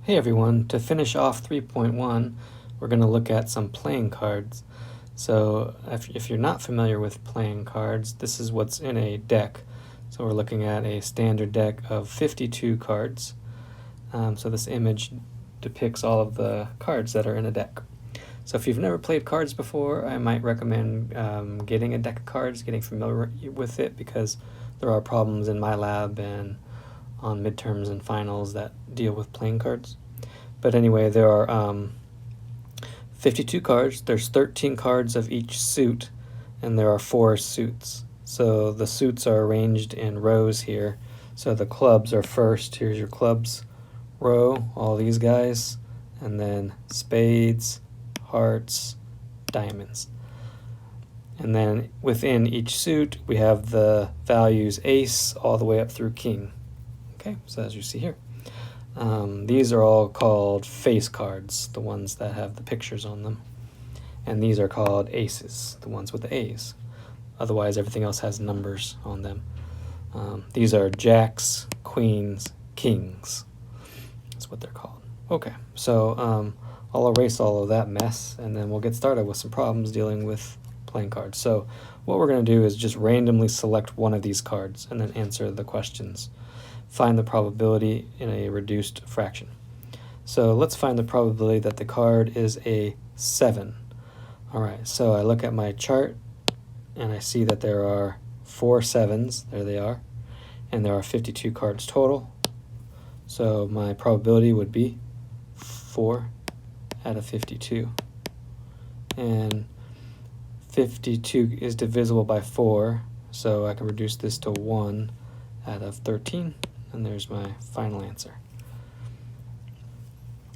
Hey everyone, to finish off 3.1, we're going to look at some playing cards. So if you're not familiar with playing cards, this is what's in a deck. So we're looking at a standard deck of 52 cards. So this image depicts all of the cards that are in a deck. So if you've never played cards before, I might recommend getting a deck of cards, getting familiar with it, because there are problems in my lab and on midterms and finals that deal with playing cards. But anyway, there are 52 cards. There's 13 cards of each suit, and there are 4 suits. So the suits are arranged in rows here. So the clubs are first. Here's your clubs row, all these guys, and then spades, hearts, diamonds. And then within each suit, we have the values ace all the way up through king. Okay, so as you see here, these are all called face cards, the ones that have the pictures on them. And these are called aces, the ones with the A's. Otherwise, everything else has numbers on them. These are jacks, queens, kings. That's what they're called. Okay, so I'll erase all of that mess, and then we'll get started with some problems dealing with playing cards. So what we're going to do is just randomly select one of these cards and then answer the questions. Find the probability in a reduced fraction. So let's find the probability that the card is a 7. Alright, so I look at my chart and I see that there are 4 7s, there they are, and there are 52 cards total. So my probability would be 4 out of 52. And 52 is divisible by 4, so I can reduce this to 1 out of 13. And there's my final answer.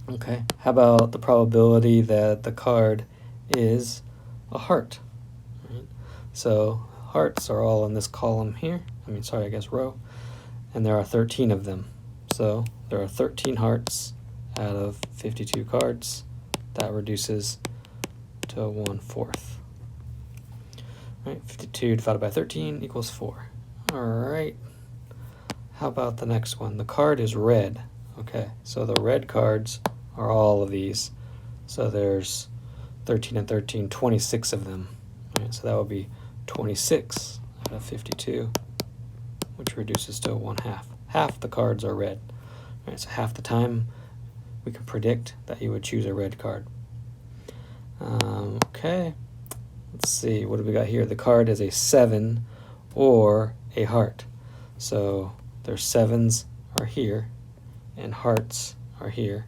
Okay, how about the probability that the card is a heart? Right. So hearts are all in this column here. Row. And there are 13 of them. So there are 13 hearts out of 52 cards. That reduces to 1/4. Right, 52 divided by 13 equals 4. All right. How about the next one? The card is red. Okay, so the red cards are all of these. So there's 13 and 13, 26 of them. Right, so that would be 26 out of 52, which reduces to 1/2. Half the cards are red. Right, so half the time we can predict that you would choose a red card. Okay, let's see, what do we got here? The card is a 7 or a heart. So their 7s are here and hearts are here.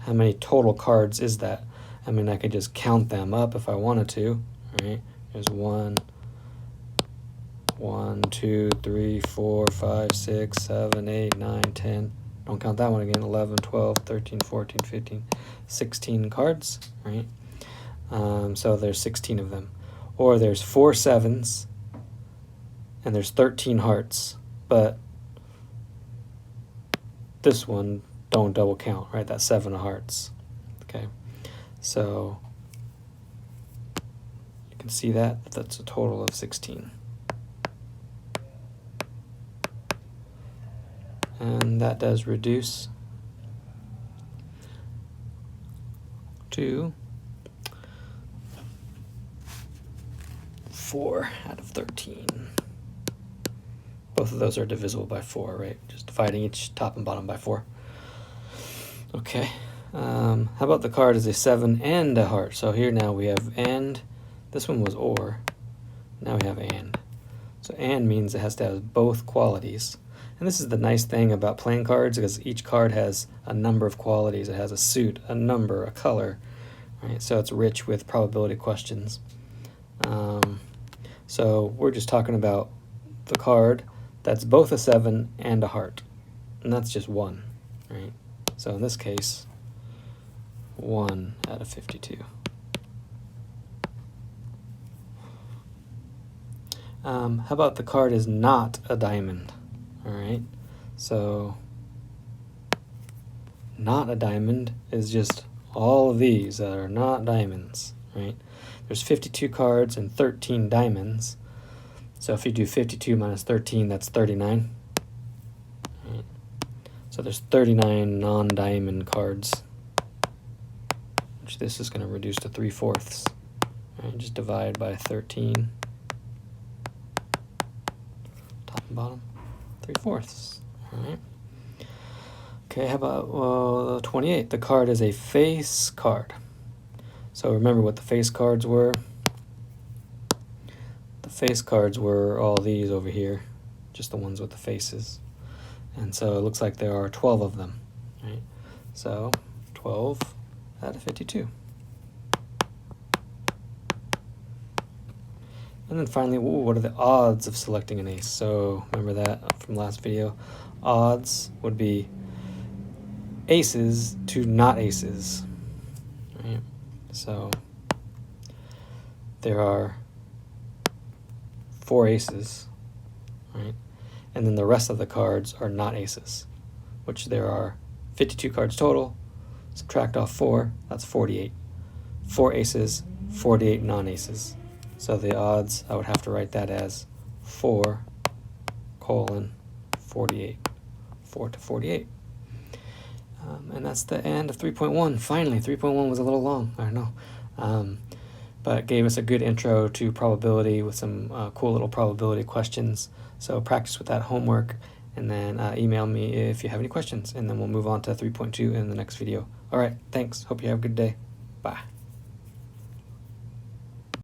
How many total cards is that? I mean, I could just count them up if I wanted to. Right? There's 1, 2, 3, 4, 5, 6, 7, 8, 9, 10. Don't count that one again. 11, 12, 13, 14, 15, 16 cards. Right? So there's 16 of them. Or there's 4 7s and there's 13 hearts. But this one don't double count, right? That's 7 of hearts. Okay, so you can see that's a total of 16. And that does reduce to 4 out of 13. Both of those are divisible by 4, right? Just dividing each top and bottom by 4. Okay. How about the card is a 7 and a heart? So here now we have and. This one was or. Now we have and. So and means it has to have both qualities. And this is the nice thing about playing cards, because each card has a number of qualities. It has a suit, a number, a color. Right? So it's rich with probability questions. So we're just talking about the card that's both a 7 and a heart. And that's just 1, right? So in this case, 1 out of 52. How about the card is not a diamond? All right, so not a diamond is just all of these that are not diamonds, right? There's 52 cards and 13 diamonds. So if you do 52 minus 13, that's 39. Right. So there's 39 non-diamond cards, which this is going to reduce to 3/4. Right, just divide by 13. Top and bottom, 3/4. All right. Okay, how about 28? The card is a face card. So remember what the face cards were. The face cards were all these over here, just the ones with the faces. And so it looks like there are 12 of them, right? So 12 out of 52. And then finally, what are the odds of selecting an ace? So remember that from last video. Odds would be aces to not aces, right? So there are 4 aces, right? And then the rest of the cards are not aces, which there are 52 cards total. Subtract off 4, that's 48. 4 aces, 48 non-aces. So the odds, I would have to write that as 4:48. 4 to 48. And that's the end of 3.1. Finally, 3.1 was a little long, I don't know. But it gave us a good intro to probability with some cool little probability questions. So practice with that homework, and then email me if you have any questions, and then we'll move on to 3.2 in the next video. All right, thanks. Hope you have a good day. Bye.